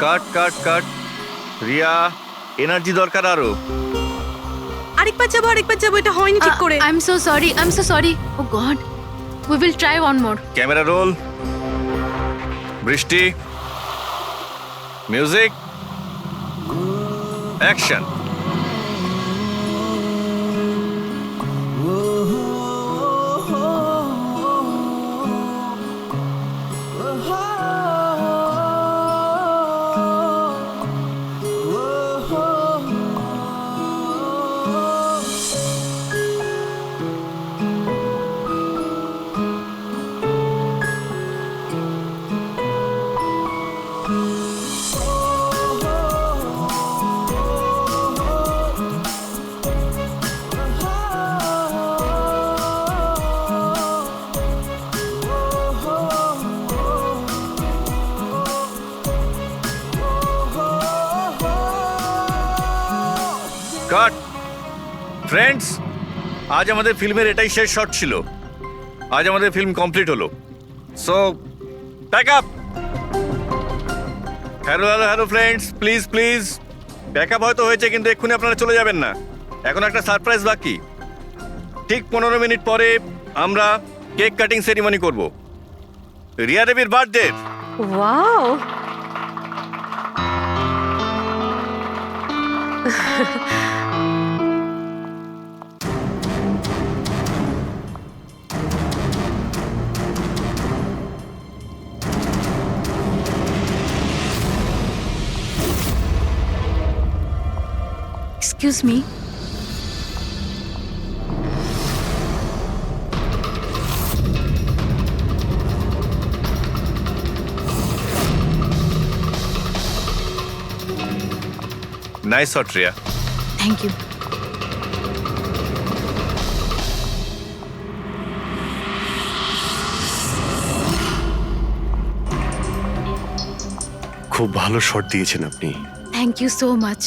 কাট কাট কাট। Riya, energy দরকার আরো। আরেকবার যাবো, এটা হয়নি ঠিক করে। I'm so sorry. Oh God. We will try one more. Camera roll. বৃষ্টি, মিউজিক, অ্যাকশন। কাট। ফ্রেন্ডস, আজ আমাদের ফিল্মের এটাই শেষ শট ছিল। আজ আমাদের ফিল্ম কমপ্লিট হলো। So pack up. Hello friends, please pack up হয়তো হয়েছে, কিন্তু এক্ষুনি আপনারা চলে যাবেন না। এখন একটা সারপ্রাইজ বাকি। ঠিক 15 মিনিট পরে আমরা কেক কাটিং সেরিমনি করব রিয়া দেবীর birthday. Wow, Excuse me. Nice shot Riya. Thank you. খুব ভালো শট দিয়েছেন আপনি। Thank you so much.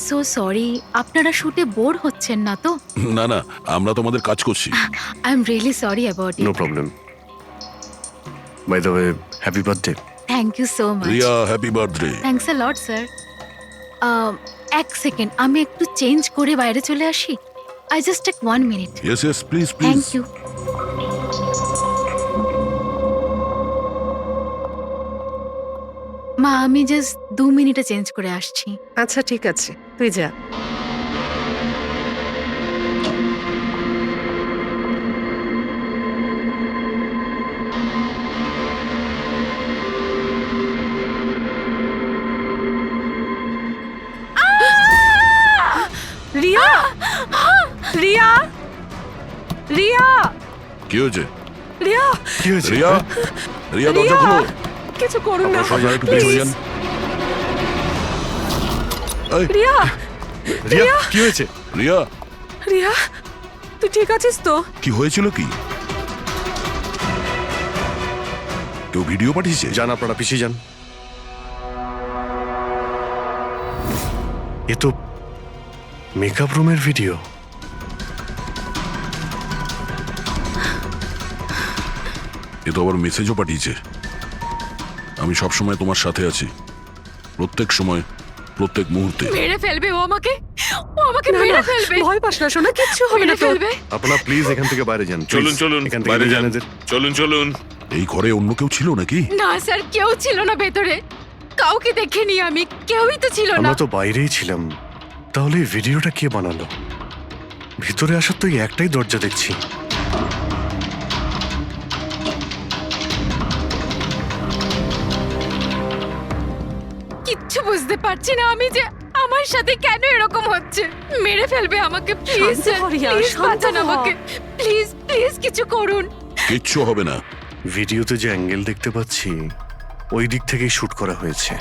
So sorry. আপনারা শুটে বোর হচ্ছেন না তো? না না, আমরা তোমাদের কাজ করছি। I'm really sorry about it. No problem. By the way, happy birthday. Thank you so much. Riya, happy birthday. Thanks a lot, sir. এক সেকেন্ড, আমি একটু চেঞ্জ করে বাইরে চলে আসি। I just take 1 minute. Yes please Thank you. মা, আমি just 2 মিনিটে চেঞ্জ করে আসছি। আচ্ছা ঠিক আছে, তুই যা। রিয়া, রিয়া, রিয়া, কি হয়েছে? রিয়া, কি হয়েছে? রিয়া, রিয়া দরজা খুলো। কিছু করুন না। আপনারা একটু পিছনে যান। এই, রিয়া, রিয়া, কি হয়েছে? রিয়া, রিয়া, তুই ঠিক আছিস তো? কি হয়েছিল কি? কেউ ভিডিও পাঠিয়েছে? যান, আপনারা পিছিয়ে যান। এ তো মেকআপ রুমের ভিডিও। এ তো আবার মেসেজও পাঠিয়েছে। আমি সব সময় তোমার সাথে আছি, প্রত্যেক সময়, প্রত্যেক মুহূর্তে। মেরে ফেলবে ও আমাকে না, মেরে না, ফেলবে। ভয় পাস না সোনা, কিচ্ছু হবে না মেরে তোর। ফেলবে। আপনারা প্লিজ এখান থেকে বাইরে যান। please। এখান থেকে বাইরে যান। জানাদের চলুন এই ঘরে অন্য কেউ ছিল নাকি? না স্যার, কেউ ছিল না ভেতরে। কাউকে দেখিনি আমি, কেউই তো ছিল না। আমরা তো বাইরেই ছিলাম। তাহলে এই ভিডিওটা কে বানালো? ভিতরে আসার তো এই একটাই দরজা দেখছি। কিচ্ছু বুঝতে পারছি না আমি যে আমার সাথে কেন এরকম হচ্ছে। মেরে ফেলবে আমাকে, প্লিজ শান্ত হ রিয়া, প্লিজ শান্ত বাঁচান হ। আমাকে, প্লিজ কিছু করুন। কিচ্ছু হবে না। ভিডিওতে যে অ্যাঙ্গেল দেখতে পাচ্ছি ওই দিক থেকেই শুট করা হয়েছে।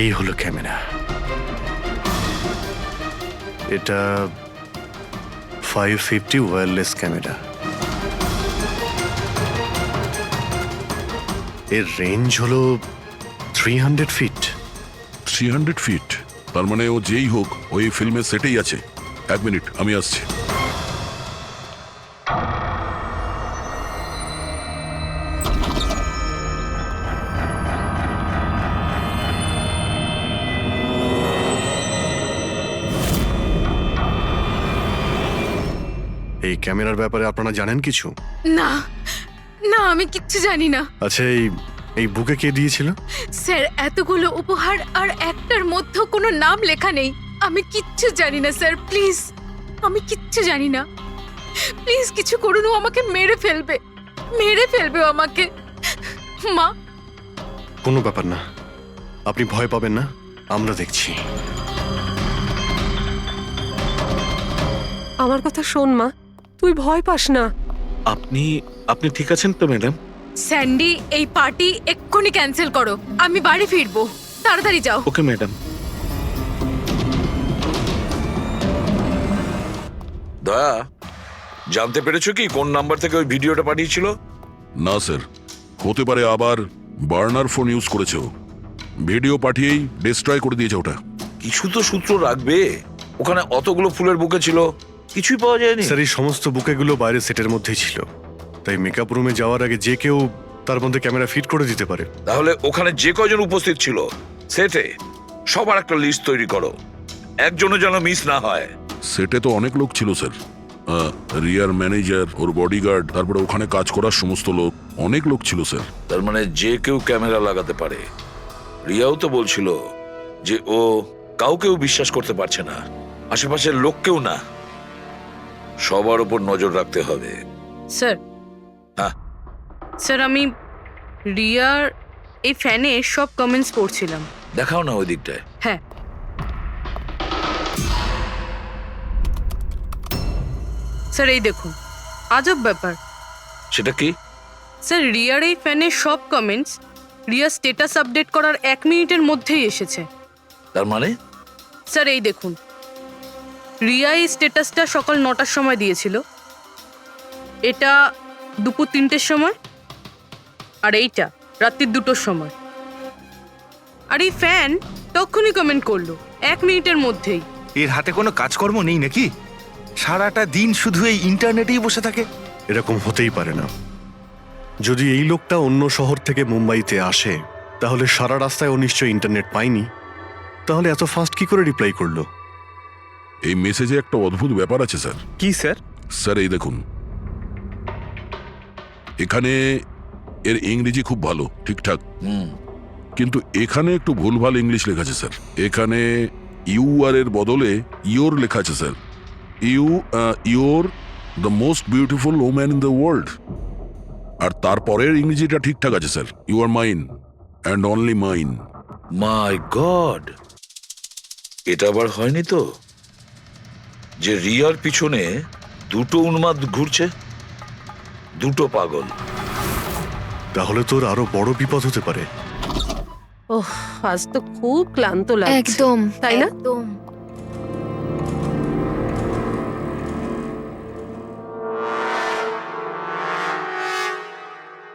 এই হলো ক্যামেরা। এটা 550 ওয়্যারলেস ক্যামেরা। এর রেঞ্জ হলো 300 ফিট। 300 ফিট? তার মানে ও যেই হোক ওই ফিল্মের সেটেই আছে। 1 মিনিট, আমি আসছি। এই ক্যামেরার ব্যাপারে আপনারা জানেন কিছু? না না, আমি কিচ্ছু জানি না আচ্ছা, এই বুকে কে দিয়েছিল? স্যার। এতগুলো উপহার আর একটার মধ্যে কোনো নাম লেখা নেই। আমি কিচ্ছু জানি না স্যার, প্লিজ। আমি কিচ্ছু জানি না, প্লিজ কিছু করুন। ও আমাকে মেরে ফেলবে, মেরে ফেলবে ও আমাকে। মা, কোনো ব্যাপার না, আপনি ভয় পাবেন না, আমরা দেখছি। আমার কথা শোন মা, তুই ভয় পাস না। আপনি ঠিক আছেন তো ম্যাডাম? স্যান্ডি, এই পার্টি এক্ষুনি ক্যান্সেল করো। আমি বাড়ি ফিরবো, তাড়াতাড়ি যাও। Okay madam. দয়া, জানতে পেরেছো কি কোন নাম্বার থেকে ওই ভিডিওটা পাঠিয়েছিল? না স্যার, হতে পারে আবার বার্নার ফোন ইউজ করেছে ও। ভিডিও পাঠিয়েই ডিস্ট্রয় করে দিয়েছে ওটা। কিছু তো সূত্র রাখবে। ওখানে অতগুলো ফুলের বুকে ছিল, কিছুই পাওয়া যায়নি। স্যার, এই সমস্ত বুকেগুলো বাইরে সেটের মধ্যেই ছিল, তাই মেকআপ রুমে যাওয়ার আগে যে কেউ তার মধ্যে ক্যামেরা ফিট করে দিতে পারে। তাহলে ওখানে যে কয়জন উপস্থিত ছিল সেটে সবার একটা লিস্ট তৈরি করো, একজনও যেন মিস না হয়। সেটে তো অনেক লোক ছিল স্যার, রিয়ার ম্যানেজার, ওর বডিগার্ড, তারপরে ওখানে কাজ করার সমস্ত লোক, অনেক লোক ছিল স্যার। তার মানে যে কেউ ক্যামেরা লাগাতে পারে। রিয়াও তো বলছিল যে ও কাউকেও বিশ্বাস করতে পারছে না, আশেপাশের লোককেও না। সবার উপর নজর রাখতে হবে। স্যার, হ্যাঁ স্যার আমি রিয়ার এই ফ্যানে সব কমেন্টস পড়ছিলাম। দেখাও না ওই দিকটায়। হ্যাঁ স্যার, এই দেখুন, আজব ব্যাপার। সেটা কি? স্যার, রিয়ার এই ফ্যানের সব কমেন্টস রিয়া স্ট্যাটাস আপডেট করার 1 মিনিটের মধ্যেই এসেছে। তার মানে স্যার, এই দেখুন, রিয়া এই স্ট্যাটাসটা সকাল 9টার সময় দিয়েছিল, এটা দুপুর 3টের সময়, আর এইটা রাত্রির 2টোর সময়। আর এই ফ্যান তখনই কমেন্ট করলো 1 মিনিটের মধ্যেই। এর হাতে কোনো কাজকর্ম নেই নাকি? সারাটা দিন শুধু এই ইন্টারনেটেই বসে থাকে। এরকম হতেই পারে না। যদি এই লোকটা অন্য শহর থেকে মুম্বাইতে আসে, তাহলে সারা রাস্তায় ও নিশ্চয়ই ইন্টারনেট পায়নি। তাহলে এত ফাস্ট কি করে রিপ্লাই করলো? এই মেসেজে একটা অদ্ভুত ব্যাপার আছে স্যার। কি স্যার? স্যার এই দেখুন, এখানে এর ইংরেজি খুব ভালো, ঠিকঠাক, কিন্তু এখানে একটু ভুলভাল ইংলিশ লেখা আছে স্যার। এখানে ইউ আর এর বদলে ইয়োর লেখা আছে sir. Your the most beautiful woman in the world. আর তারপরের ইংরেজিটা ঠিকঠাক আছে sir, you are mine and only mine. My god, এটা আবার হয়নি তো যে রিয়ার পিছনে দুটো উন্মাদ ঘুরছে, দুটো পাগল। তাহলে তোর আরো বড় বিপদ হতে পারে। ওহ, আজ তো খুব ক্লান্ত লাগছে। একদম, তাই না? একদম।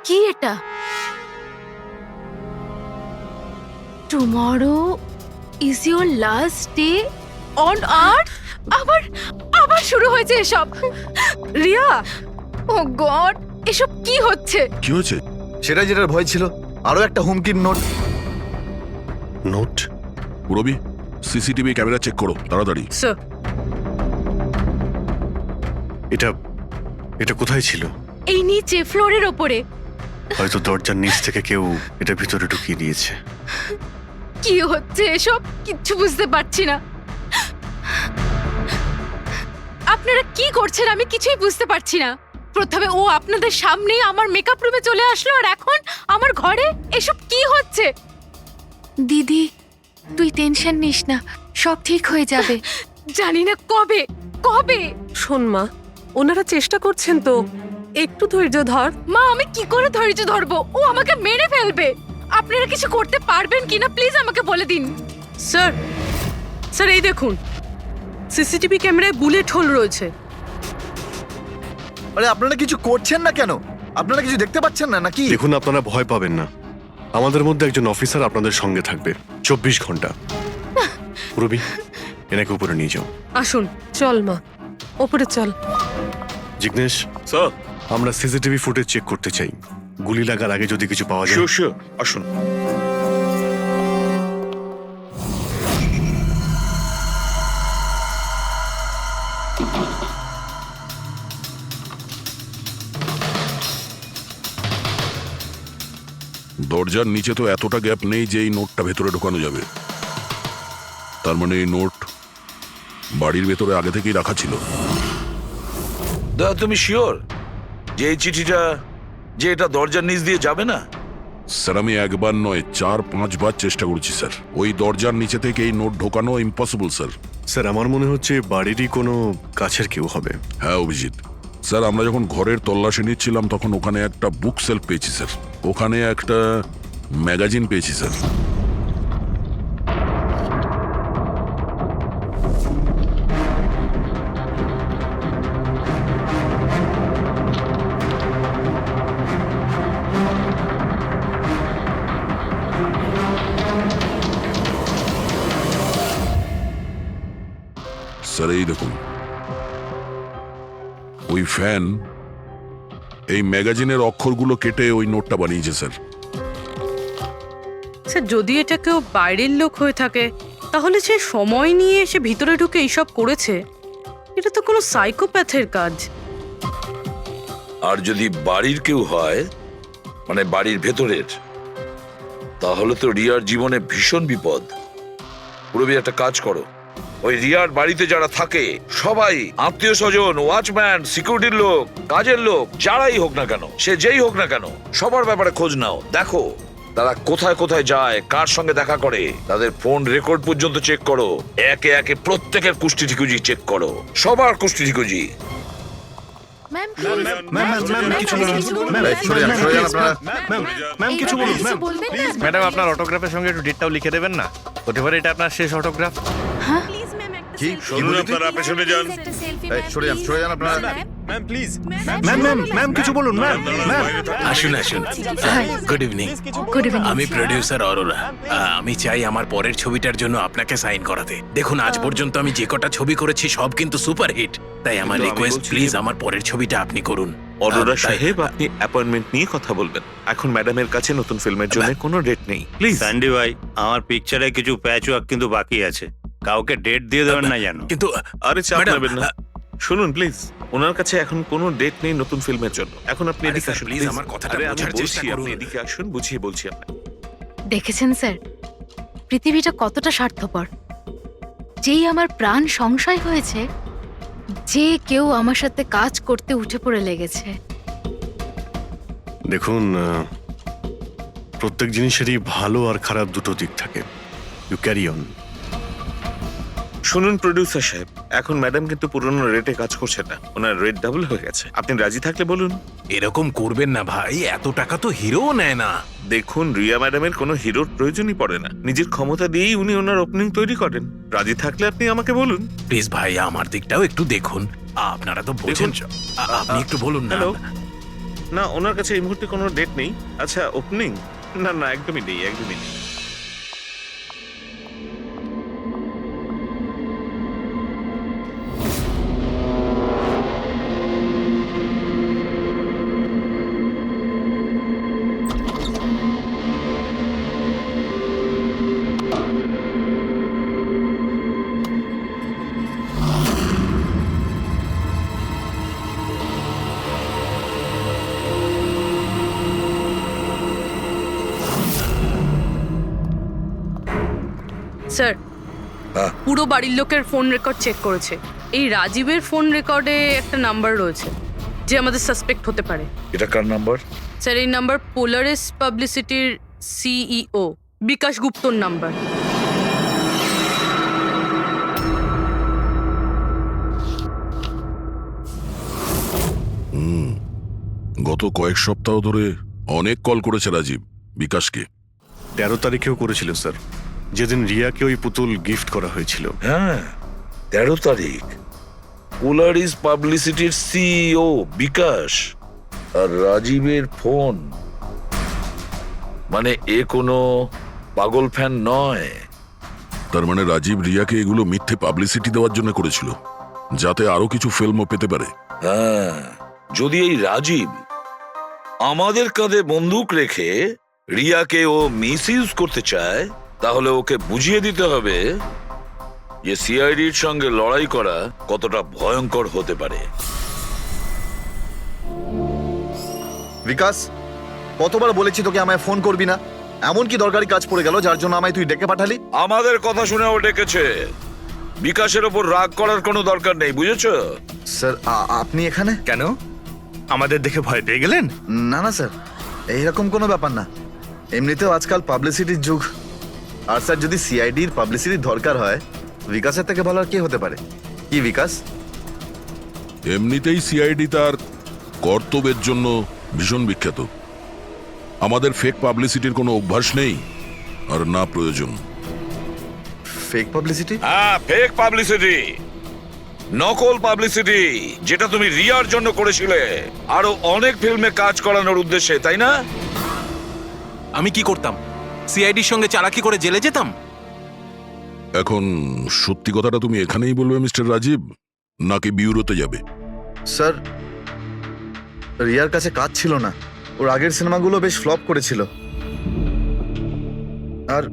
কি এটা? Tomorrow is your last day on earth. আবার আবার শুরু হয়েছে এসব। রিয়া, ও গড, এসব কি হচ্ছে? কি হয়েছে? সেটা যেটার ভয় ছিল, আরো একটা হুমকির নোট। নোট? রবি, সিসিটিভি ক্যামেরা চেক করো তাড়াতাড়ি। স্যার। এটা এটা কোথায় ছিল? এই নিচে ফ্লোরের ওপরে। হয়তো দরজার নিচ থেকে কেউ এটা ভিতরে ঢুকিয়ে দিয়েছে। কি হচ্ছে এসব? কিচ্ছু বুঝতে পারছি না। আপনারা কি করছেন আমি কিছুই বুঝতে পারছি না। প্রথমে ও আপনাদের সামনেই আমার মেকআপ রুমে চলে আসলো, আর এখন আমার ঘরে এসব কি হচ্ছে? দিদি, তুই টেনশন নিস না, সব ঠিক হয়ে যাবে। জানি না কবে কবে। শোন মা, ওনারা চেষ্টা করছেন তো, একটু ধৈর্য ধর। মা, আমি কি করে ধৈর্য ধরবো? ও আমাকে মেরে ফেলবে। আপনারা কিছু করতে পারবেন কিনা প্লিজ আমাকে বলে দিন। স্যার, স্যার এই দেখুন, সিসিটিভি ক্যামেরায় বুলেট হোল রয়েছে। আরে আপনারা কিছু করছেন না কেন? আপনারা কিছু দেখতে পাচ্ছেন না নাকি? দেখুন, আপনারা ভয় পাবেন না। আমাদের মধ্যে একজন অফিসার আপনাদের সঙ্গে থাকবে 24 ঘন্টা। পুরবি, এনাকে উপরে নিয়ে যাও। আসুন। চল মা, ওপরে চল। জিগ্নেশ, স্যার, আমরা সিসিটিভি ফুটেজ চেক করতে চাই। গুলি লাগার আগে যদি কিছু পাওয়া যায়। শিওর শিওর, আসুন। দরজার নিচে তো এতটা গ্যাপ নেই যে এই নোটটা ভেতরে ঢোকানো যাবে। তার মানে এই নোট বাড়ির ভেতরে আগে থেকেই রাখা ছিল। দাদা তুমি শিওর যে এই চিঠিটা যে এটা দরজার নিচ দিয়ে যাবে না? স্যার আমি একবার নয় 4-5 বার চেষ্টা করেছি স্যার। ওই দরজার নিচে থেকে এই নোট ঢোকানো ইম্পসিবল স্যার। স্যার, আমার মনে হচ্ছে বাড়িরই কোনো কাছের কেউ হবে। হ্যাঁ অভিজিৎ স্যার, আমরা যখন ঘরের তল্লাশি নিচ্ছিলাম তখন ওখানে একটা বুক সেলফ পেয়েছি স্যার। ওখানে একটা ম্যাগাজিন পেয়েছি স্যার। স্যার এই দেখুন, ওই ফ্যান এই ম্যাগাজিনের অক্ষরগুলো কেটে ওই নোটটা বানিয়েছে স্যার। স্যার, যদি এটা কেউ বাইরের লোক হয়ে থাকে তাহলে সে সময় নিয়ে এসে ভিতরে ঢুকে এইসব করেছে। এটা তো কোনো সাইকোপ্যাথের কাজ। আর যদি বাড়ির কেউ হয়, মানে বাড়ির ভেতরের, তাহলে তো রিয়ার জীবনে ভীষণ বিপদ। পুরবি একটা কাজ করো, ওই রিয়ার বাড়িতে যারা থাকে সবাই আত্মীয় স্বজন, ওয়াচম্যান, সিকিউরিটির লোক, কাজের লোক, যারাই হোক না কেন, সে যেই হোক না কেন, সবার ব্যাপারে খোঁজ নাও। দেখো তারা কোথায় কোথায় যায়, কার সঙ্গে দেখা করে, তাদের ফোন রেকর্ড পর্যন্ত চেক করো। একে একে প্রত্যেকের কুষ্টি ঠিকুজি চেক করো, সবার কুষ্টি ঠিকুজি। ম্যাম কিছু বলুন। বলবেন না? ম্যাডাম, আপনার অটোগ্রাফের সঙ্গে একটু ডেটটাও লিখে দেবেন না? হতে পারে এটা আপনার শেষ অটোগ্রাফ। কি শুনুন, আপনারা পেছনে যান। সরে যান আপনারা। ম্যাম কিছু বলুন ম্যাম। আসুন আসুন। Good evening. Good evening. আমি প্রডিউসার অরোরা। আমি চাই আমার পরের ছবিটার জন্য আপনাকে সাইন করাতে। দেখুন, আজ পর্যন্ত আমি যে কটা ছবি করেছি সব কিন্তু সুপারহিট। তাই আমার রিকোয়েস্ট, প্লিজ আমার পরের ছবিটা আপনি করুন। অরোরা সাহেব, আপনি অ্যাপয়েন্টমেন্ট নিয়ে কথা বলবেন। এখন ম্যাডামের কাছে নতুন ফিল্মের জন্য কোনো ডেট নেই, প্লিজ। স্যান্ডি ভাই, আমার পিকচারে কিছু প্যাচ ওয়ার্ক কিন্তু বাকি আছে। কাউকে ডেট দিয়ে দেবেন না জানো। কিন্তু আরে চাপ ম্যাডাম, নেবেন না। শুনুন প্লিজ, ওনার কাছে এখন কোনো ডেট নেই নতুন ফিল্মের জন্য। এখন আপনি আরে এদিকে স্যার, আসুন প্লিজ প্লিজ। আমার কথাটা আরে আমি বোঝার বলছি, চেষ্টা করুন। আপনি এদিকে আসুন, বুঝিয়ে বলছি আপনাকে। দেখেছেন স্যার, পৃথিবীটা কতটা স্বার্থপর। যেই আমার প্রাণ সংশয় হয়েছে, যে কেউ আমার সাথে কাজ করতে উঠে পড়ে লেগেছে। দেখুন, প্রত্যেক জিনিসেরই ভালো আর খারাপ দুটো দিক থাকে। You carry on. শুনুন প্রডিউসার সাহেব, এখন ম্যাডাম কিন্তু পুরনো রেটে কাজ করছে না, ওনার রেট ডাবল হয়ে গেছে। আপনি রাজি থাকলে বলুন। এরকম করবেন না ভাই, এত টাকা তো হিরোও নেয় না। দেখুন, রিয়া ম্যাডামের কোনো হিরোর প্রয়োজনই পড়ে না, নিজের ক্ষমতা দিয়েই উনি ওনার ওপেনিং তৈরি করেন। রাজি থাকলে আপনি আমাকে বলুন। প্লিজ ভাই, আমার দিকটাও একটু দেখুন। আপনারা তো বোঝেন। আপনি একটু বলুন না। হ্যালো, না ওনার কাছে এই মুহূর্তে কোনো ডেট নেই। আচ্ছা, ওপেনিং? না না, একদমই নেই, একদমই নেই। স্যার, হ্যাঁ। পুরো বাড়ির লোকের ফোন রেকর্ড চেক করেছে। এই রাজীবের ফোন রেকর্ডে একটা নাম্বার রয়েছে যে আমাদের সাসপেক্ট হতে পারে। এটা কার নাম্বার? স্যার, এই নাম্বার পোলারিস পাবলিসিটির সিইও বিকাশ গুপ্তর নাম্বার। গত কয়েক সপ্তাহ ধরে অনেক কল করেছে রাজীব বিকাশকে। 13 তারিখেও করেছিল স্যার, যেদিন রিয়াকে ওই পুতুল গিফট করা হয়েছিল। হ্যাঁ, 13 তারিখ। পোলারিস পাবলিসিটির সিইও বিকাশ আর রাজীবের ফোন। মানে এ কোনো পাগল ফ্যান নয়, তার মানে রাজীব রিয়াকে এগুলো মিথ্যে পাবলিসিটি দেওয়ার জন্য করেছিল, যাতে আরো কিছু ফিল্মও পেতে পারে। হ্যাঁ, যদি এই রাজীব আমাদের কাঁধে বন্দুক রেখে রিয়াকে ও মিসইউজ করতে চায়, তাহলে ওকে বুঝিয়ে দিতে হবে যে সিআইডির সঙ্গে লড়াই করা কতটা ভয়ঙ্কর হতে পারে। বিকাশ, কতবার বলেছি তোকে আমায় ফোন করবি না? এমন কি দরকারি কাজ পড়ে গেল যার জন্য আমায় তুই ডেকে পাঠালি? আমাদের কথা শুনে ও ডেকেছে। বিকাশের ওপর রাগ করার কোনো দরকার নেই, বুঝেছো? স্যার, আপনি এখানে কেন, আমাদের দেখে ভয় পেয়ে গেলেন? না না স্যার, এইরকম কোনো ব্যাপার না। এমনিতেও আজকাল পাবলিসিটির যুগ। আর স্যার, যদি সিআইডির পাবলিসিটির দরকার হয়, বিকাশের থেকে ভালো আর কে হতে পারে? কি বিকাশ? এমনিতেই সিআইডি তার কর্তব্যের জন্য ভীষণ বিখ্যাত। আমাদের ফেক পাবলিসিটির কোনো অভ্যাস নেই, আর না প্রয়োজন। Fake publicity? হ্যাঁ, ফেক পাবলিসিটি, নকল পাবলিসিটি, যেটা তুমি রিয়ার জন্য করেছিলে আরো অনেক ফিল্মে কাজ করানোর উদ্দেশ্যে, তাই না? আমি কি করতাম? সিআইডির সঙ্গে চালাকি করে জেলে যেতাম? এখন সত্যি কথাটা তুমি এখানেই বলবে মিস্টার রাজীব, নাকি বিউরোতে যাবে? স্যার, রিয়ার কাছে কাজ ছিল না। ওর আগের সিনেমাগুলো বেশ ফ্লপ করেছিল, আর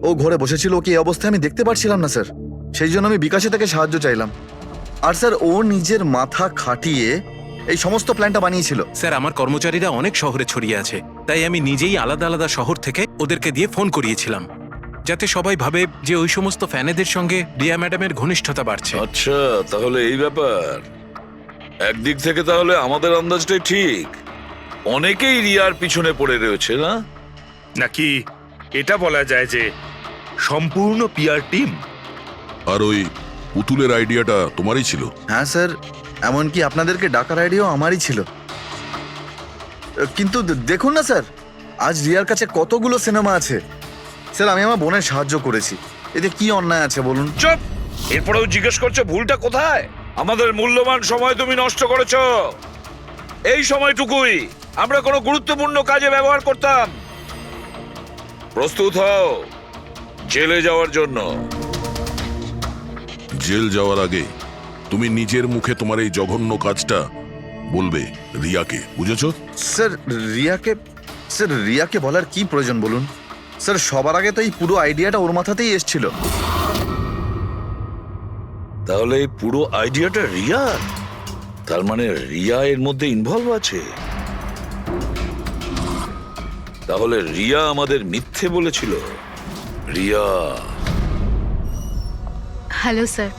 ও ঘরে বসেছিল। ওকে এই অবস্থায় আমি দেখতে পারছিলাম না স্যার, সেই জন্য আমি বিকাশে থেকে সাহায্য চাইলাম। আর স্যার, ও নিজের মাথা খাটিয়ে এই সমস্ত প্ল্যানটা বানিয়েছিল। স্যার, আমার কর্মচারীরা অনেক শহরে ছড়িয়ে আছে, তাই আমি নিজেই আলাদা আলাদা শহর থেকে ওদেরকে দিয়ে ফোন করিয়েছিলাম, যাতে সবাই ভাবে যে ওই সমস্ত ফ্যানেদের সঙ্গে রিয়া ম্যাডামের ঘনিষ্ঠতা বাড়ছে। আচ্ছা, তাহলে এই ব্যাপার। একদিক থেকে তাহলে আমাদের আন্দাজটাই ঠিক, অনেকেই রিয়ার পিছনে পড়ে রয়েছে, না? নাকি এটা বলা যায় যে সম্পূর্ণ পিআর টিম? আর ওই পুতুলের আইডিয়াটা তোমারই ছিল? হ্যাঁ স্যার, এমনকি আপনাদেরকে ডাকার আইডিয়াও আমারই ছিল। কিন্তু দেখুন না স্যার, আজ রিয়ার কাছে কতগুলো সিনেমা আছে। স্যার, আমি আমার বোনের সাহায্য করেছি, এতে কি অন্যায় আছে বলুন? চুপ! এরপরেও জিজ্ঞেস করছো ভুলটা কোথায়? আমাদের মূল্যবান সময় তুমি নষ্ট করেছো। এই সময়টুকুই আমরা কোনো গুরুত্বপূর্ণ কাজে ব্যবহার করতাম। প্রস্তুত হও জেলে যাওয়ার জন্য। জেল যাওয়ার আগে তুমি নিজের মুখে তোমার এই জঘন্য কাজটা বলবে রিয়াকে, বুঝেছো? স্যার, রিয়াকে বলার কি প্রয়োজন বলুন? স্যার, সবার আগে তো এই পুরো আইডিয়াটা ওর মাথাতেই এসেছিল। তাহলে এই পুরো আইডিয়াটা রিয়া? তার মানে রিয়া এর মধ্যে ইনভলভ আছে? তাহলে রিয়া আমাদের মিথ্যে বলেছিল? রিয়া? Hello sir.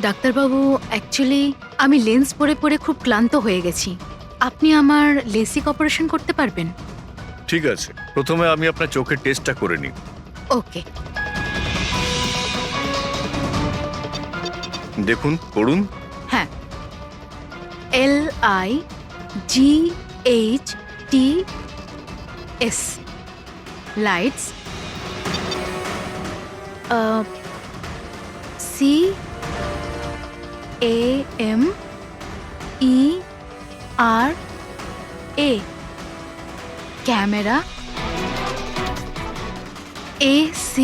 ডাক্তারবাবু, অ্যাকচুয়ালি আমি লেন্স পরে পরে খুব ক্লান্ত হয়ে গেছি। আপনি আমার লেসিক অপারেশন করতে পারবেন? ঠিক আছে, প্রথমে আমি আপনার চোখের টেস্টটা করে নিই। ওকে। দেখুন, করুন। হ্যাঁ, LIGHTS, lights. CAMERA, camera. ACTION,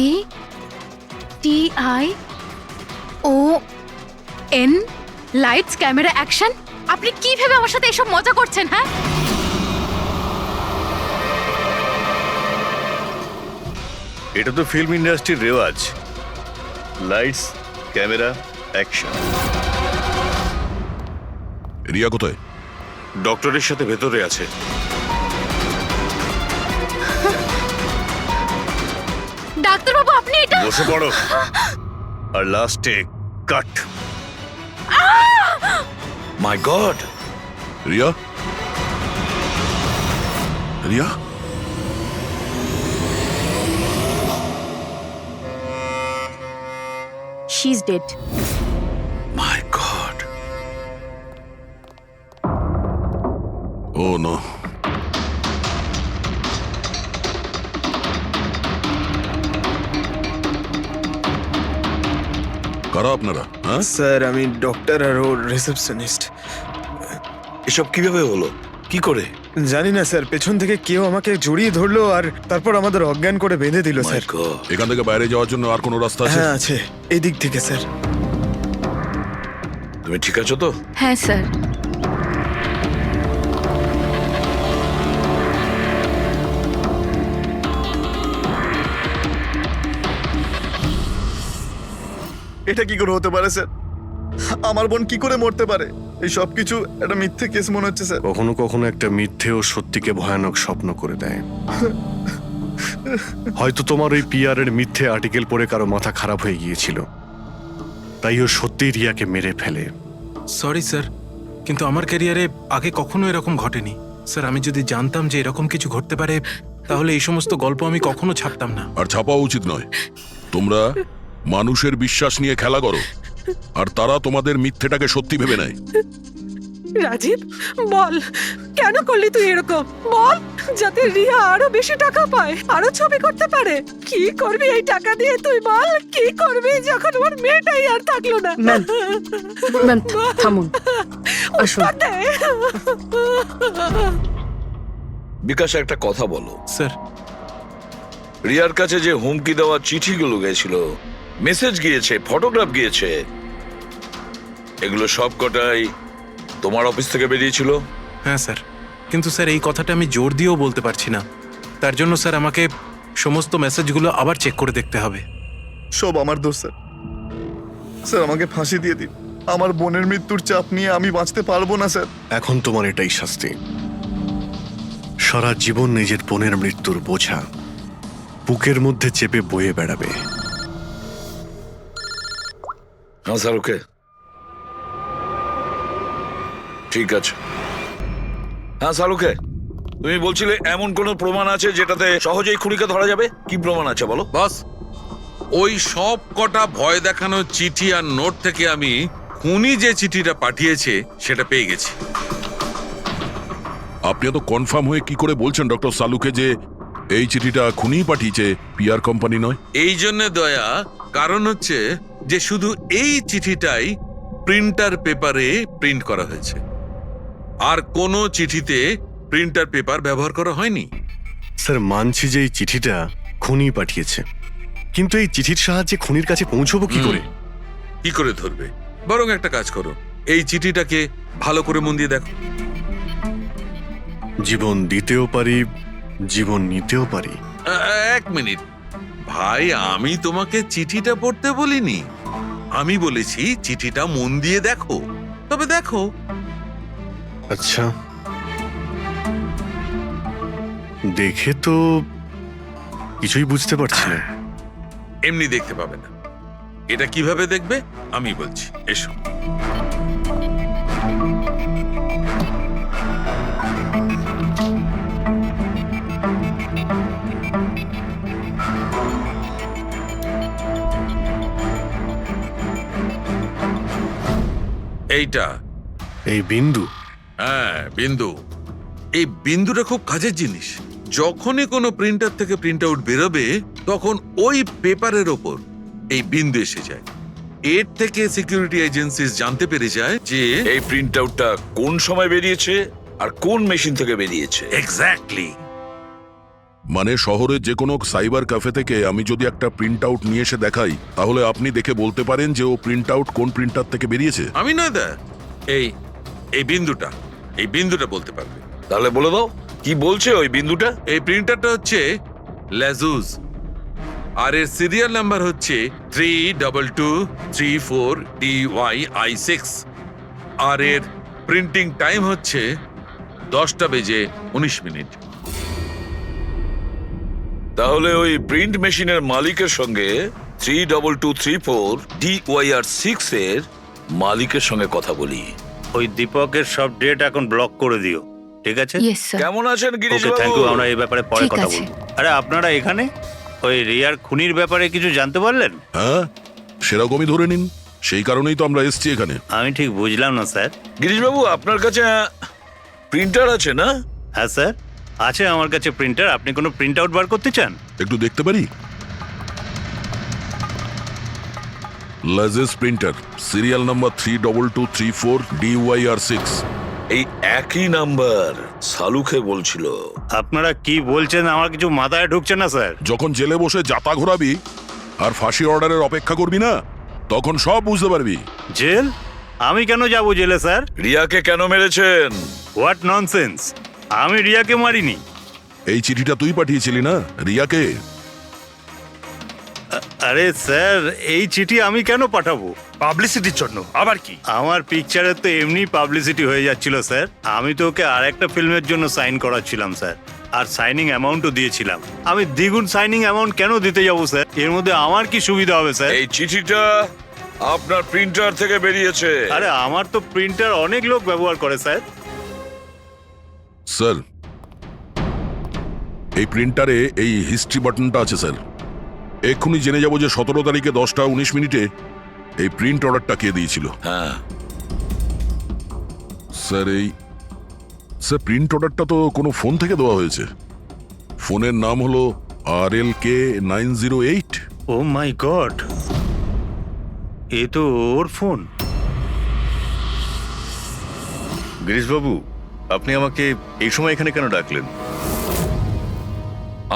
lights, camera, action. আপনি কি ভেবে আমার সাথে এসব মজা করছেন? হ্যাঁ, এটা তো ফিল্ম ইন্ডাস্ট্রির রেওয়াজ, লাইটস, ক্যামেরা, অ্যাকশন। রিয়া কোথায়? ডক্টরের সাথে ভেতরে আছে। ডাক্তারবাবু, আপনি এটা বসে পড়ো, আর লাস্টে cut. My god! Riya? Riya? She is dead. My god! Oh no. কারা আপনারা? হ্যাঁ স্যার, আমি ডক্টর আর ওর রিসেপশনিস্ট। এসব কিভাবে হলো? কি করে? জানি না স্যার, পেছন থেকে কেউ আমাকে জড়িয়ে ধরলো আর তারপর আমাদের অজ্ঞান করে বেঁধে দিল স্যার। এখান থেকে বাইরে যাওয়ার জন্য আর কোনো রাস্তা আছে? হ্যাঁ আছে, এই দিক থেকে স্যার। তুমি ঠিক আছো তো? হ্যাঁ স্যার। এটা কি করে হতে পারে স্যার? আমার বোন কি করে মরতে পারে? এই সব কিছু একটা মিথ্যে কেস মনে হচ্ছে স্যার। কখনো কখনো একটা মিথ্যে ও সত্যিকে ভয়ানক স্বপ্ন করে দেয়। হয়তো তোমার ওই পিআর এর মিথ্যে আর্টিকেল পড়ে কারো মাথা খারাপ হয়ে গিয়েছিল, তাই ও সত্যিই রিয়াকে মেরে ফেলে। সরি স্যার, কিন্তু আমার ক্যারিয়ারে আগে কখনো এরকম ঘটেনি স্যার। আমি যদি জানতাম যে এরকম কিছু ঘটতে পারে তাহলে এই সমস্ত গল্প আমি কখনো ছাপতাম না। আর ছাপাও উচিত নয়। তোমরা মানুষের বিশ্বাস নিয়ে খেলা করো, আর তারা তোমাদের মিথ্যেটাকে সত্যি ভেবে নেয়। রাজীব বল, কেন করলি তুই এরকম? বল, যাতে রিয়া আরো বেশি টাকা পায়, আরো ছবি করতে পারে। কি করবি এই টাকা দিয়ে তুই বল? কি করবি যখন ওর মেয়েটাই আর থাকলো না? ম্যাম, ম্যাম থামুন, আসুন। বিকাশ, একটা কথা বলো। স্যার, রিয়ার কাছে যে হুমকি দেওয়া চিঠিগুলো গেছিল, মেসেজ গিয়েছে, ফটোগ্রাফ গিয়েছে, এগুলো সব কটাই তোমার অফিস থেকে বেরিয়েছিল? হ্যাঁ স্যার, কিন্তু স্যার এই কথাটা আমি জোর দিয়েও বলতে পারছি না। তার জন্য স্যার আমাকে সমস্ত মেসেজগুলো আবার চেক করে দেখতে হবে। সব আমার দোষ স্যার। স্যার আমাকে ফাঁসি দিয়ে দিন। আমার বোনের মৃত্যুর চাপ নিয়ে আমি বাঁচতে পারবো না স্যার। এখন তোমার এটাই শাস্তি। সারা জীবন নিজের বোনের মৃত্যুর বোঝা বুকের মধ্যে চেপে বয়ে বেড়াবে। হ্যাঁ স্যার, ওকে, ঠিক আছে। হ্যাঁ স্যার, ওকে। তুমি বলছিলে এমন কোনো প্রমাণ আছে যেটাতে সহজেই খুনিকে ধরা যাবে? কি প্রমাণ আছে বলো? বাস ওই সব কটা ভয় দেখানো চিঠি আর নোট থেকে আমি খুনি যে চিঠিটা পাঠিয়েছে সেটা পেয়ে গেছি। আপনি তো কনফার্ম হয়ে কি করে বলছেন ডক্টর সালুকে যে এই চিঠিটা খুনিই পাঠিয়েছে, পিআর কোম্পানি নয়? এই জন্য দয়া, কারণ হচ্ছে যে শুধু এই চিঠিটাই প্রিন্টার পেপারে প্রিন্ট করা হয়েছে, আর কোনো চিঠিতে প্রিন্টার পেপার ব্যবহার করা হয়নি। স্যার মানছি যে এই চিঠিটা খুনি পাঠিয়েছে, কিন্তু এই চিঠির সাহায্যে খুনির কাছে পৌঁছবো কি করে? কি করে ধরবে? বরং একটা কাজ করো, এই চিঠিটাকে ভালো করে মন দিয়ে দেখো। জীবন দিতেও পারি, জীবন নিতেও পারি। এক মিনিট ভাই, আমি তোমাকে চিঠিটা পড়তে বলিনি, আমি বলেছি চিঠিটা মন দিয়ে দেখো। তবে দেখো। আচ্ছা, দেখে তো কিছুই বুঝতে পারছি না। এমনি দেখতে পাবে না, এটা কিভাবে দেখবে আমি বলছি, এসো। এইটা এই বিন্দু? হ্যাঁ, বিন্দু। এই বিন্দুটা খুব কাজের জিনিস। যখনই কোনো প্রিন্টার থেকে প্রিন্ট আউট বেরোবে তখন ওই পেপারের ওপর এই বিন্দু এসে যায়। এর থেকে সিকিউরিটি এজেন্সিস জানতে পেরে যায় যে এই প্রিন্ট আউটটা কোন সময় বেরিয়েছে আর কোন মেশিন থেকে বেরিয়েছে। এক্স্যাক্টলি। মানে শহরের যে কোনো সাইবার ক্যাফে থেকে আমি যদি একটা প্রিন্ট আউট নিয়ে এসে দেখাই, তাহলে আপনি দেখে বলতে পারেন যে ও প্রিন্ট আউট কোন প্রিন্টার থেকে বেরিয়েছে? আমি নয় দা, এই বিন্দুটা বলতে পারবে। তাহলে বলে দাও কি বলছে ওই বিন্দুটা। এই প্রিন্টারটা হচ্ছে লেজুস, আর এর সিরিয়াল নাম্বার হচ্ছে 32234DYI6, আর এর প্রিন্টিং টাইম হচ্ছে 10:19। তাহলে ওই প্রিন্ট মেশিনের মালিকের সঙ্গে 32234DYR6 এর মালিকের সঙ্গে কথা বলি। ওই দীপকের সব ডেট এখন ব্লক করে দিও, ঠিক আছে? Yes sir. কেমন আছেন গিরিশ ওকে, থ্যাংক বাবু? ইউ। আমরা এই ব্যাপারে পরে ঠিক কথা আছে। বলবো। আরে আপনারা এখানে ওই রিয়ার খুনির ব্যাপারে কিছু জানতে পারলেন? হ্যাঁ, সেরকমই ধরে নিন। সেই কারণেই তো আমরা এসেছি এখানে। আমি ঠিক বুঝলাম না স্যার। গিরিশ বাবু, আপনার কাছে প্রিন্টার আছে না? হ্যাঁ স্যার, আছে আমার কাছে প্রিন্টার। আপনি কোনো প্রিন্ট আউট বার করতে চান? একটু দেখতে পারি? লাজেস প্রিন্টার, সিরিয়াল নাম্বার 32234DYR6। এই একই নাম্বার সালুকে বলছিল। আপনারা কি বলছেন আমার কিছু মাথায় ঢুকছে না স্যার। যখন জেলে বসে যাতা ঘোরাবি আর ফাঁসি অর্ডারের অপেক্ষা করবি না, তখন সব বুঝতে পারবি। জেল? আমি কেন যাব জেলে স্যার? রিয়াকে কেন মেরেছেন? What nonsense! আমি রিয়াকে মারিনি। এই চিঠিটা তুই পাঠিয়েছিলি না রিয়াকে? আরে স্যার, এই চিঠি আমি কেন পাঠাবো? পাবলিসিটির জন্য আবার কি? আমার পিকচারের তো এমনি পাবলিসিটি হয়ে যাচ্ছিল স্যার। আমি তো ওকে আর একটা ফিল্মের জন্য সাইন করাচ্ছিলাম স্যার, আর সাইনিং অ্যামাউন্টও দিয়েছিলাম। আমি দ্বিগুণ সাইনিং অ্যামাউন্ট কেন দিতে যাবো স্যার? এর মধ্যে আমার কি সুবিধা হবে স্যার? এই চিঠিটা আপনার প্রিন্টার থেকে বেরিয়েছে। আরে আমার তো প্রিন্টার অনেক লোক ব্যবহার করে স্যার। স্যার, এই প্রিন্টারে এই হিস্ট্রি বাটনটা আছে স্যার। এক্ষুনি জেনে যাবো যে 17 তারিখে 10:19 এই প্রিন্ট অর্ডারটা কে দিয়েছিল। হ্যাঁ স্যার প্রিন্ট অর্ডারটা তো কোনো ফোন থেকে দেওয়া হয়েছে। ফোনের নাম হলো RLK 908। ও মাই গড, এ তো ওর ফোন। গিরিশবাবু, আপনি আমাকে এই সময় এখানে কেন ডাকলেন?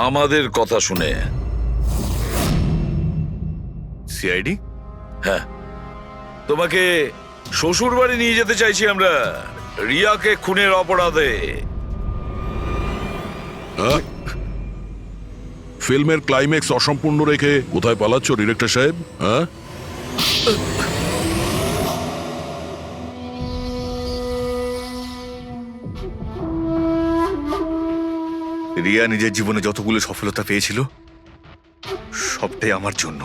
আমাদের কথা শুনে। সিআইডি? হ্যাঁ, তোমাকে শ্বশুর বাড়ি নিয়ে যেতে চাইছি আমরা, রিয়াকে খুনের অপরাধে। ফিল্মের ক্লাইম্যাক্স অসম্পূর্ণ রেখে কোথায় পালাচ্ছ ডিরেক্টর সাহেব? হ্যাঁ, রিয়া নিজের জীবনে যতগুলো সফলতা পেয়েছিল সবটাই আমার জন্য।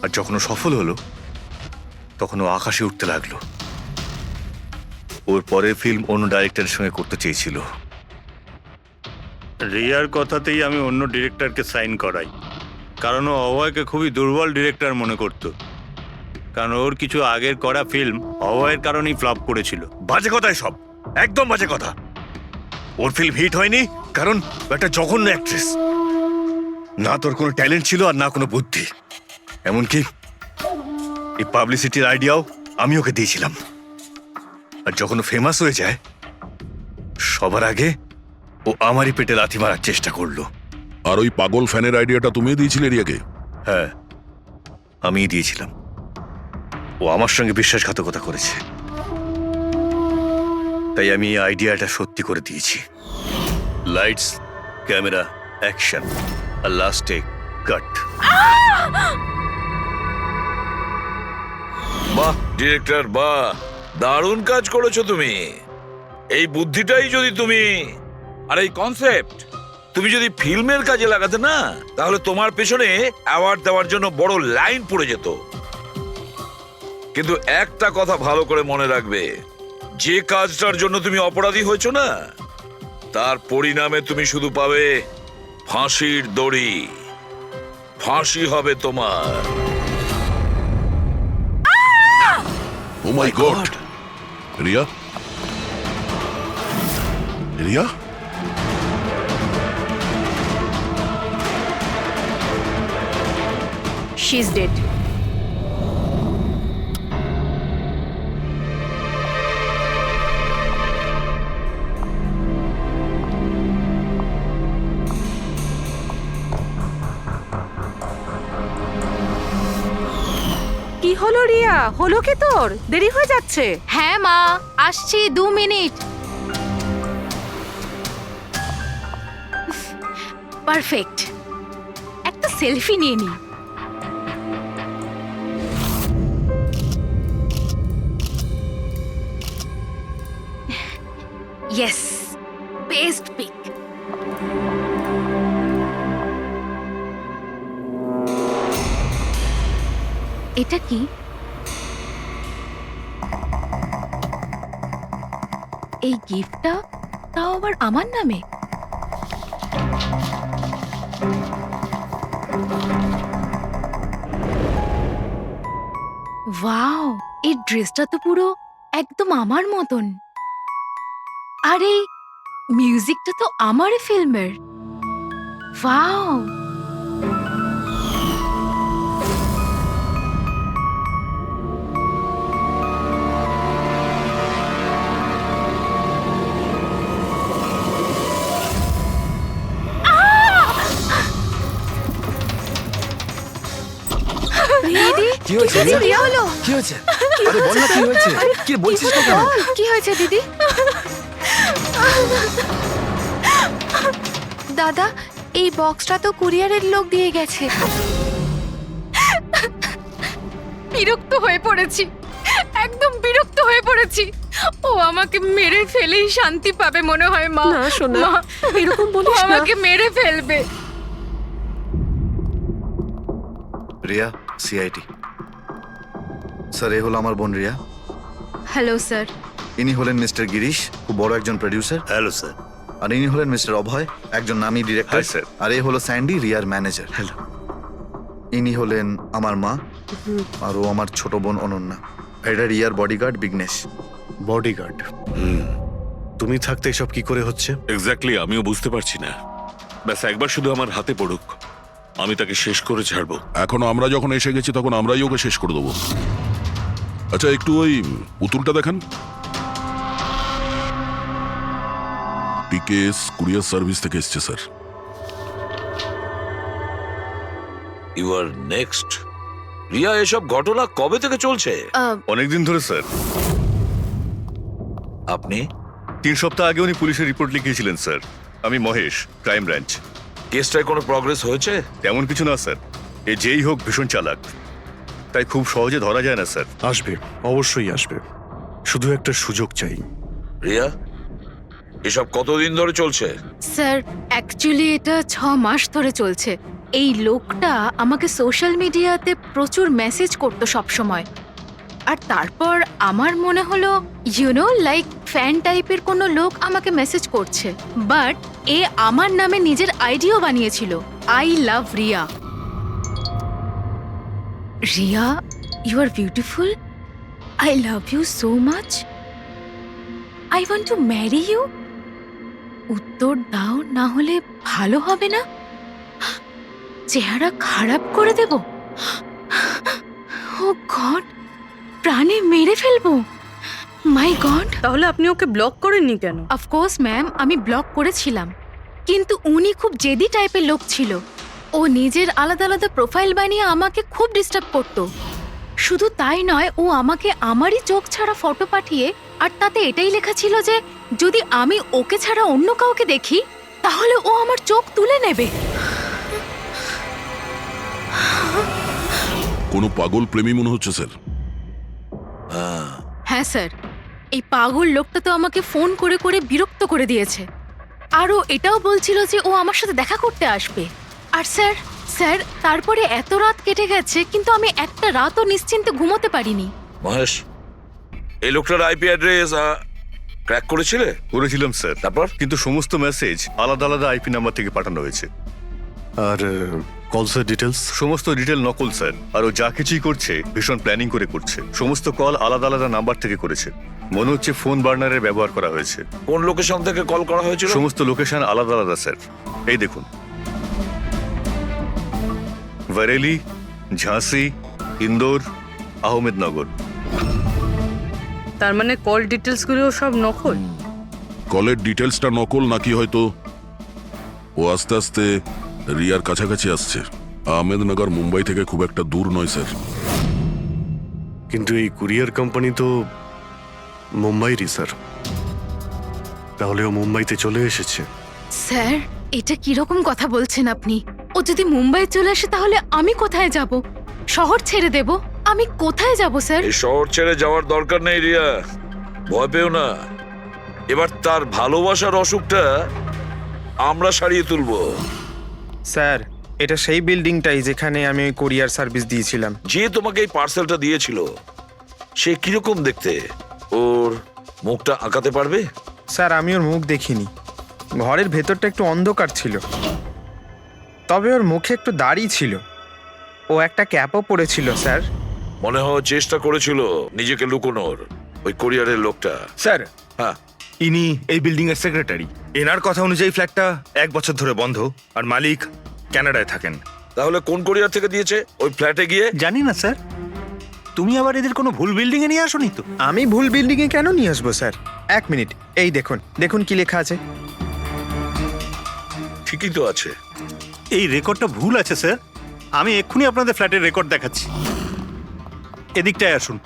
আর যখন ও সফল হলো তখন ও আকাশে উঠতে লাগলো। ওর পরের ফিল্ম অন্য ডাইরেক্টরের সঙ্গে করতে চেয়েছিল। রিয়ার কথাতেই আমি অন্য ডিরেক্টরকে সাইন করাই, কারণ ও অভয়কে খুবই দুর্বল ডিরেক্টর মনে করত। কারণ ওর কিছু আগের করা ফিল্ম অভয়ের কারণেই ফ্লপ করেছিল। বাজে কথা সব, একদম বাজে কথা। ওর ফিল্ম হিট হয়নি কারণ ও একটা জঘন্য অ্যাক্ট্রেস। না তোর কোনো ট্যালেন্ট ছিল আর না কোনো বুদ্ধি। এমনকি এই পাবলিসিটির আইডিয়াও আমি ওকে দিয়েছিলাম। আর যখন ও ফেমাস হয়ে যায় সবার আগে ও আমারই পেটে লাথি মারার চেষ্টা করলো। আর ওই পাগল ফ্যানের আইডিয়াটা তুমি দিয়েছিলে রিয়াকে? হ্যাঁ, আমিই দিয়েছিলাম। ও আমার সঙ্গে বিশ্বাসঘাতকতা করেছে, তাই আমি এই আইডিয়াটা সত্যি করে দিয়েছি। লাইটস, ক্যামেরা, অ্যাকশন, আর লাস্টে কাট। বাহ ডিরেক্টর, বাহ, দারুণ কাজ করেছো তুমি। এই বুদ্ধিটাই যদি তুমি আর এই কনসেপ্ট তুমি যদি ফিল্মের কাজে লাগাতে না, তাহলে তোমার পেছনে অ্যাওয়ার্ড দেওয়ার জন্য বড় লাইন পড়ে যেত। কিন্তু একটা কথা ভালো করে মনে রাখবে, যে কাজটার জন্য তুমি অপরাধী হয়েছো না, তার পরিণামে তুমি শুধু পাবে ফাঁসির দড়ি। ফাঁসি হবে তোমার। Oh my god! Riya, Riya, she is dead. কি হলো রিয়া? হলো কি তোর? দেরি হয়ে যাচ্ছে। হ্যাঁ মা, আসছি 2 মিনিট। পারফেক্ট, একটা সেলফি নিয়ে নি। Yes, best pic. এটা কি? এই গিফটটা তাও আবার আমার নামে। ওয়াও, এই ড্রেসটা তো পুরো একদম আমার মতন। আর এই মিউজিকটা তো আমারই ফিল্মের। ওয়াও, কি হয়েছে কি হলো? কি হয়েছে আরে বল না কি হয়েছে কি বলছিস না কেন কি হয়েছে দিদি? দাদা, এই বক্সটা তো কুরিয়ারের লোক দিয়ে গেছে। বিরক্ত হয়ে পড়েছি, একদম বিরক্ত হয়ে পড়েছি। ও আমাকে মেরে ফেলেই শান্তি পাবে মনে হয় মা। না সোনা, মা, এরকম ও বলিস না। আমাকে মেরে ফেলবে। রিয়া, সিআইডি। স্যার, এ হলো আমার বোন রিয়া। Hello sir. ইনি হলেন মিস্টার গিরিশ, খুব বড় একজন প্রডিউসার। Hello sir. আর ইনি হলেন মিস্টার অভয়, একজন নামী ডিরেক্টর। Hi, sir. আর এ হলো স্যান্ডি, রিয়ার ম্যানেজার। হ্যালো। ইনি হলেন আমার মা, আর ও আমার ছোট বোন অনন্যা। এটা রিয়ার বডিগার্ড বিঘ্নেশ। বডিগার্ড। তুমি থাকতে এসব কি করে হচ্ছে? এক্স্যাক্টলি, আমিও বুঝতে পারছি না। ব্যাস একবার শুধু আমার হাতে পড়ুক, আমি তাকে শেষ করে ছাড়বো। এখনো আমরা যখন এসে গেছি তখন আমরাই ওকে শেষ করে দেবো। আচ্ছা, একটু ওই পুতুলটা দেখান। পিকেএস কুরিয়ার সার্ভিস থেকে এসছে sir. You are next. Riya, এসব ঘটনা কবে থেকে চলছে? অনেকদিন ধরে স্যার। আপনি 3 সপ্তাহ আগে উনি পুলিশের রিপোর্ট লিখিয়েছিলেন স্যার। আমি মহেশ, ক্রাইম ব্রাঞ্চ। কেসটায় কোনো প্রগ্রেস হয়েছে? তেমন কিছু না স্যার। এ যেই হোক ভীষণ চালাক, তাই খুব সহজে ধরা যায় না স্যার। আসবে, অবশ্যই আসবে, শুধু একটা সুযোগ চাই। রিয়া, এসব কতদিন ধরে চলছে? স্যার, অ্যাকচুয়ালি এটা 6 মাস ধরে চলছে। এই লোকটা আমাকে সোশ্যাল মিডিয়াতে প্রচুর মেসেজ করতো সব সময়। আর তারপর আমার মনে হলো লাইক ফ্যান টাইপের কোনো লোক আমাকে মেসেজ করছে। বাট এ আমার নামে নিজের আইডিও বানিয়েছিল, I love Riya. Riya, you are beautiful, I love you so much, I want to marry you. উত্তর দাও, না হলে ভালো হবে না। চেহারা খারাপ করে দেব। ও গড, প্রাণে মেরে ফেলবো। মাই গড। তাহলে আপনি ওকে ব্লক করেননি কেন? অফকোর্স ম্যাম, আমি ব্লক করেছিলাম, কিন্তু উনি খুব জেদি টাইপের লোক ছিল। ও নিজের আলাদা আলাদা প্রোফাইল বানিয়ে আমাকে খুব ডিস্টার্ব করত। শুধু তাই নয়, ও আমাকে আমারই চোখ ছাড়া ফটো পাঠিয়ে, আর তাতে এটাই লেখা ছিল যে যদি আমি ওকে ছাড়া অন্য কাউকে দেখি তাহলে ও আমার চোখ তুলে নেবে। কোনো পাগল প্রেমী মনে হচ্ছে স্যার। হ্যাঁ স্যার, এই পাগল লোকটা তো আমাকে ফোন করে করে বিরক্ত করে দিয়েছে। আর ও এটাও বলছিল যে ও আমার সাথে দেখা করতে আসবে। আর স্যার স্যার তারপরে এত রাত কেটে গেছে, কিন্তু আমি একটা রাতও নিশ্চিন্তে ঘুমোতে পারিনি। মহেশ, এই লোকটার আইপি অ্যাড্রেস ক্র্যাক করেছিলাম স্যার। তারপর? কিন্তু সমস্ত মেসেজ আলাদা আলাদা আইপি নাম্বার থেকে পাঠানো হয়েছে। আর কলসের ডিটেলস? সমস্ত ডিটেল নকল স্যার। আর ও যা কিছুই করছে ভীষণ প্ল্যানিং করে করছে। সমস্ত কল আলাদা আলাদা নাম্বার থেকে করেছে। মনে হচ্ছে ফোন বার্নারের ব্যবহার করা হয়েছে। কোন লোকেশন থেকে কল করা হয়েছিল? সমস্ত লোকেশন আলাদা আলাদা স্যার। এই দেখুন, বরেলি, ঝাঁসি, ইন্দোর, আহমেদনগর। তার মানে কল ডিটেলস গুলো সব নকল। কলের ডিটেলসটা নকল, নাকি হয়তো ও আস্তে আস্তে রিয়ার কাছাকাছি আসছে। আহমেদনগর মুম্বাই থেকে খুব একটা দূর নয় স্যার। কিন্তু এই কুরিয়ার কোম্পানি তো মুম্বাইরই স্যার। তাহলে ও মুম্বাইতে চলে এসেছে। স্যার, এটা কিরকম কথা বলছেন আপনি? ও যদি মুম্বাই চলে আসে তাহলে আমি কোথায় যাব? শহর ছেড়ে দেব? আমি কোথায় যাব স্যার? এই শহর ছেড়ে যাওয়ার দরকার নেই রিয়া, ভয় পেও না। এবার তার ভালোবাসার অসুখটা আমরা সারিয়ে তুলবো। স্যার, এটা সেই বিল্ডিংটাই যেখানে আমি ওই কোরিয়ার সার্ভিস দিয়েছিলাম। যে তোমাকে এই পার্সেলটা দিয়েছিল সে কিরকম দেখতে? ওর মুখটা আঁকাতে পারবে? স্যার, আমি ওর মুখ দেখিনি। ঘরের ভেতরটা একটু অন্ধকার ছিল, তবে ওর মুখে একটু দাড়ি ছিল। ও একটা ক্যাপও পরেছিল স্যার। মনে হয় চেষ্টা করেছিল নিজেকে লুকোনোর, ওই কোরিয়ারের লোকটা। স্যার, হ্যাঁ, ইনি এই বিল্ডিং এর সেক্রেটারি। এনার কথা অনুযায়ী ফ্ল্যাটটা 1 বছর ধরে বন্ধ, আর মালিক কানাডায় থাকেন। তাহলে কোন কোরিয়ার থেকে দিয়েছে? ওই ফ্ল্যাটে গিয়ে? জানি না স্যার। তুমি আবার এদের কোনো ভুল বিল্ডিং এ নিয়ে আসোনি তো? আমি ভুল বিল্ডিং এ কেন নিয়ে আসবো স্যার? 1 মিনিট, এই দেখুন দেখুন কি লেখা আছে। ঠিকই তো আছে। এই রেকর্ডটা ভুল আছে স্যার। আমি এক্ষুনি আপনাদের ফ্ল্যাটের রেকর্ড দেখাচ্ছি। এদিকটায় আসুন।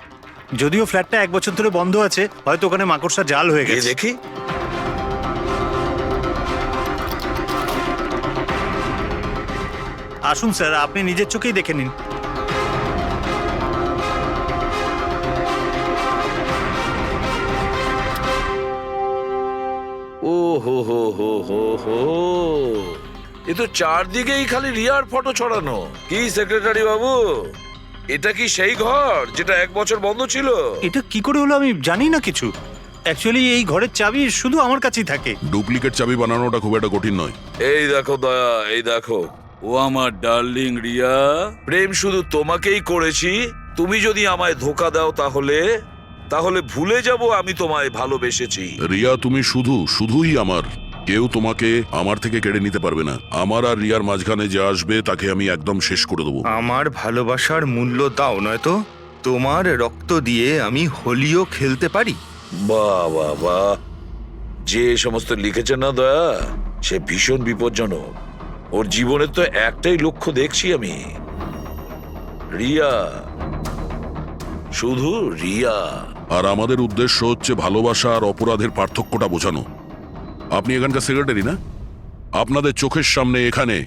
যদিও ফ্ল্যাটটা 1 বছর ধরে বন্ধ আছে, হয়তো ওখানে মাকড়সা জাল হয়ে এই গেছে। দেখি। আসুন স্যার, আপনি নিজের চোখেই দেখে নিন। ও হো হো হো হো হো, এ তো চারদিকেই খালি রিয়ার ফটো ছড়ানো। কি সেক্রেটারি বাবু, এটা কি সেই ঘর যেটা 1 বছর বন্ধ ছিল? এটা কি করে হলো আমি জানি না কিছু। অ্যাকচুয়ালি এই ঘরের চাবি শুধু আমার কাছেই থাকে। ডুপ্লিকেট চাবি বানানোটা খুব একটা কঠিন নয়। এই দেখো দয়া, এই দেখো, ও আমার ডার্লিং রিয়া, প্রেম শুধু তোমাকেই করেছি। তুমি যদি আমায় ধোকা দাও তাহলে ভুলে যাব আমি তোমায় ভালোবেসেছি। রিয়া, তুমি শুধুই আমার। কেউ তোমাকে আমার থেকে কেড়ে নিতে পারবে না। আমার আর রিয়ার মাঝখানে যে আসবে তাকে আমি একদম শেষ করে দেবো। আমার ভালোবাসার মূল্য দাও, নয়তো তোমার রক্ত দিয়ে আমি হোলিও খেলতে পারি। বাহ বাহ বাহ, যে সমস্ত লিখেছে না দয়া, সে ভীষণ বিপজ্জনক। ওর জীবনের তো একটাই লক্ষ্য দেখছি আমি, রিয়া, শুধু রিয়া। আর আমাদের উদ্দেশ্য হচ্ছে ভালোবাসা আর অপরাধের পার্থক্যটা বোঝানো। আপনি এখানকার সেক্রেটারি না? আপনাদের চোখের সামনে এখানে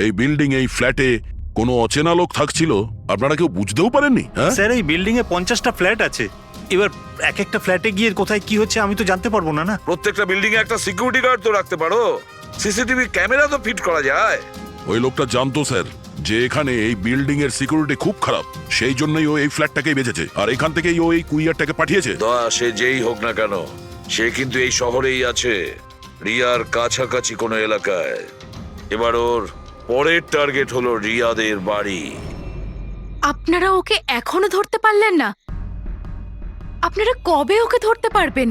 এই বিল্ডিং, এই ফ্ল্যাটে কোনো অচেনা লোক থাকছিল, আপনারা কেউ বুঝতেও পারেননি? হ্যাঁ স্যার, এই বিল্ডিং এ 50টা ফ্ল্যাট আছে। এবার এক একটা ফ্ল্যাটে গিয়ে কোথায় কি হচ্ছে আমি তো জানতে পারবো না। প্রত্যেকটা বিল্ডিং এ একটা সিকিউরিটি গার্ড তো রাখতে পারো, সিসিটিভি ক্যামেরা তো ফিট করা যায়। ওই লোকটা জানতো স্যার যে এখানে এই বিল্ডিং এর সিকিউরিটি খুব খারাপ, সেই জন্যই ও এই ফ্ল্যাটটাকেই বেঁচেছে, আর এখান থেকেই ও এই কুইয়ারটাকে পাঠিয়েছে। দয়া, সে যেই হোক না কেন, সে কিন্তু এই শহরেই আছে, রিয়ার কাছাকাছি কোনো এলাকায়। এবার ওর পরের টার্গেট হলো রিয়াদের বাড়ি। আপনারা ওকে এখনো ধরতে পারলেন না? আপনারা কবে ওকে ধরতে পারবেন?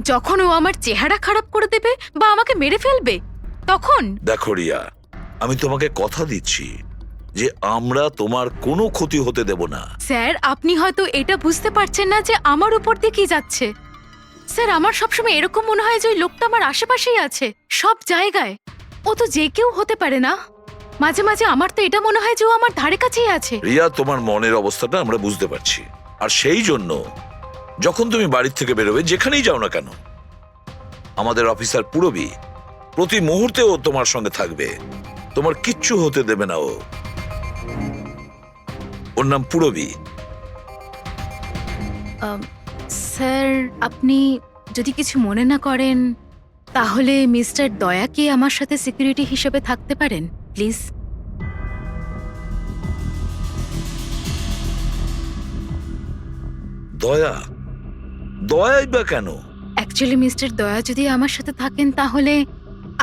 যখন ও আমার চেহারা খারাপ করে দেবে বা আমাকে মেরে ফেলবে তখন? দেখো রিয়া, আমি তোমাকে কথা দিচ্ছি যে আমরা তোমার কোনো ক্ষতি হতে দেব না। স্যার, আপনি হয়তো এটা বুঝতে পারছেন না যে আমার উপর দিয়ে কি যাচ্ছে। স্যার, আমার সবসময় এরকম মনে হয় যে ওই লোকটা আমার আশেপাশেই আছে, সব জায়গায়। ও তো যে কেউ হতে পারে না। মাঝে মাঝে আমার তো এটা মনে হয় যে ও আমার ধারে কাছেই আছে। রিয়া, তোমার মনের অবস্থাটা আমরা বুঝতে পারছি, আর সেই জন্য যখন তুমি বাড়ির থেকে বেরোবে, যেখানেই যাও না কেন, আমাদের অফিসার পুরবী প্রতি মুহূর্তে ও তোমার সঙ্গে থাকবে, তোমার কিচ্ছু হতে দেবে না ও। ওর নাম পুরবী। স্যার, আপনি যদি কিছু মনে না করেন তাহলে মিস্টার দয়াকে আমার সাথে সিকিউরিটি হিসেবে থাকতে পারেন প্লিজ। দয়া? দয়াই বা কেন? অ্যাকচুয়ালি মিস্টার দয়া যদি আমার সাথে থাকেন তাহলে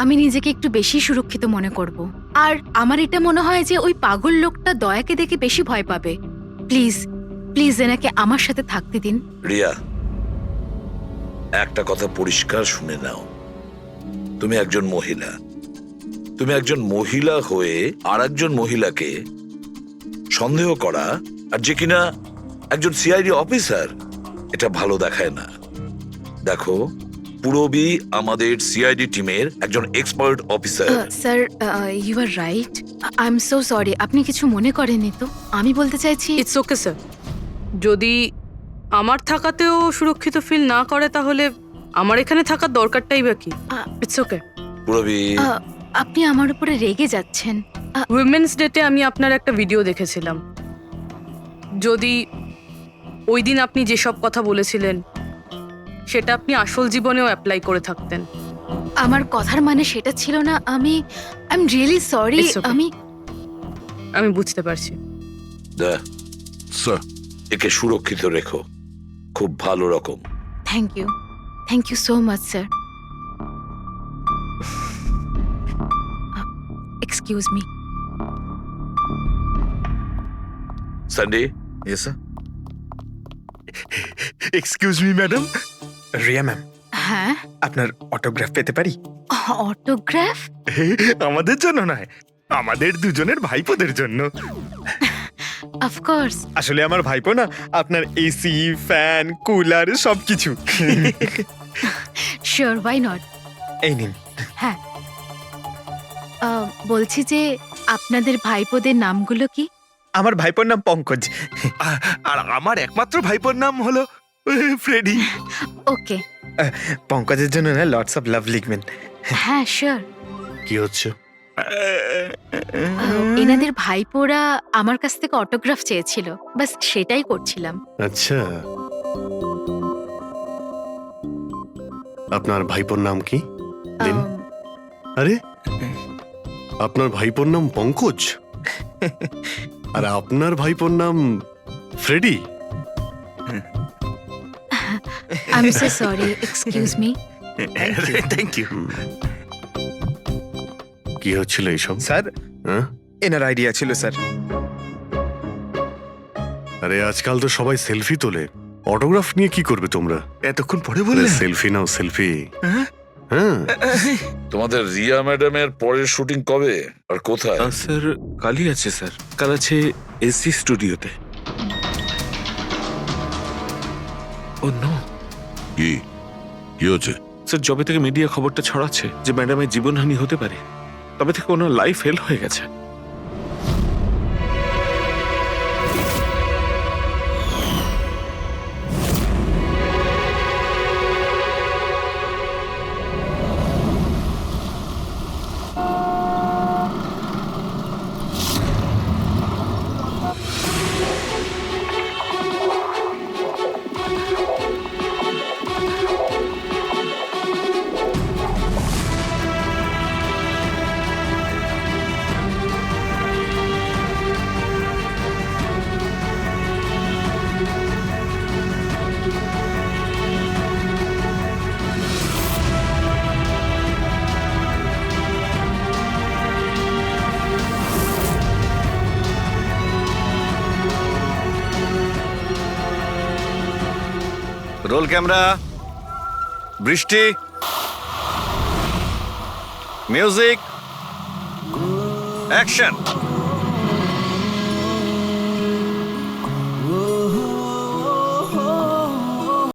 আমি নিজেকে একটু বেশি সুরক্ষিত মনে করব। আর আমার এটা মনে হয় যে ওই পাগল লোকটা দয়াকে দেখে বেশি ভয় পাবে। প্লিজ প্লিজ এনাকে আমার সাথে থাকতে দিন। রিয়া, একটা কথা পরিষ্কার শুনে নাও, তুমি একজন মহিলা। তুমি একজন মহিলা হয়ে আর একজন মহিলাকে সন্দেহ করা, আর যে কিনা একজন সিআইডি অফিসার, এটা ভালো দেখায় না। দেখো, পুরবী আমাদের সিআইডি টিমের একজন expert officer. Sir, you are right. I am so sorry. আপনি কিছু মনে করেননি তো? আমি বলতে চাইছি ইটস ওকে স্যার। যদি আমার থাকাতেও সুরক্ষিত ফিল না করে তাহলে আমার এখানে থাকার দরকারটাই বা কি? It's okay. পুরবী, আপনি আমার উপরে রেগে যাচ্ছেন। উইমেন্স ডেতে আমি আপনার একটা ভিডিও দেখেছিলাম। যদি ওই দিন আপনি যেসব কথা বলেছিলেন সেটা আপনি আসল জীবনেও অ্যাপ্লাই করে থাকতেন। আমার কথার মানে সেটা ছিল না। I am really sorry. আমি বুঝতে পারছি। একে সুরক্ষিত রেখো, খুব ভালো রকম। Thank you so much sir. Excuse me. Sunday. Yes sir. Excuse me madam. Riya ma'am, হ্যাঁ, আপনার অটোগ্রাফ পেতে পারি? অটোগ্রাফ? আমাদের জন্য নয়, আমাদের দুজনের ভাইপোদের জন্য। অফকোর্স। আসলে আমার ভাইপো না আপনার এসি, ফ্যান, কুলার সবকিছু। Sure, why not. এই নিন। হ্যাঁ, বলছি যে আপনাদের ভাইপোদের নামগুলো কি? আমার ভাইপোর নাম পঙ্কজ। আর আমার একমাত্র ভাইপোর নাম হলো ফ্রেডি। ওকে, পঙ্কজের জন্য না লটস অফ লাভ লিখবেন। হ্যাঁ শিওর। কি হচ্ছে? এনাদের ভাইপোরা আমার কাছ থেকে অটোগ্রাফ চেয়েছিল, বাস সেটাই করছিলাম। আচ্ছা, আপনার ভাইপোর নাম কি? দিন। আরে, আপনার ভাইপোর নাম পঙ্কজ আর আপনার ভাইপোর নাম Freddy? I am so sorry, excuse me. Thank you. কি হচ্ছিল এইসব? স্যার, হ্যাঁ? এনার আইডিয়া ছিল স্যার। আরে আজকাল তো সবাই সেলফি তোলে, অটোগ্রাফ নিয়ে কি করবে তোমরা? এতক্ষণ পরে বললে? সেলফি নাও, সেলফি। হ্যাঁ, তোমাদের রিয়া ম্যাডামের পরের শুটিং কবে আর কোথায়? স্যার কালই আছে স্যার, কাল আছে এসি স্টুডিওতে। ও নো কি কি হচ্ছে? স্যার, যবে থেকে মিডিয়া খবরটা ছড়াচ্ছে যে ম্যাডামের জীবনহানি হতে পারে, তবে থেকে ওনার লাইফ ফেল হয়ে গেছে। রোল ক্যামেরা, বৃষ্টি, মিউজিক, অ্যাকশন।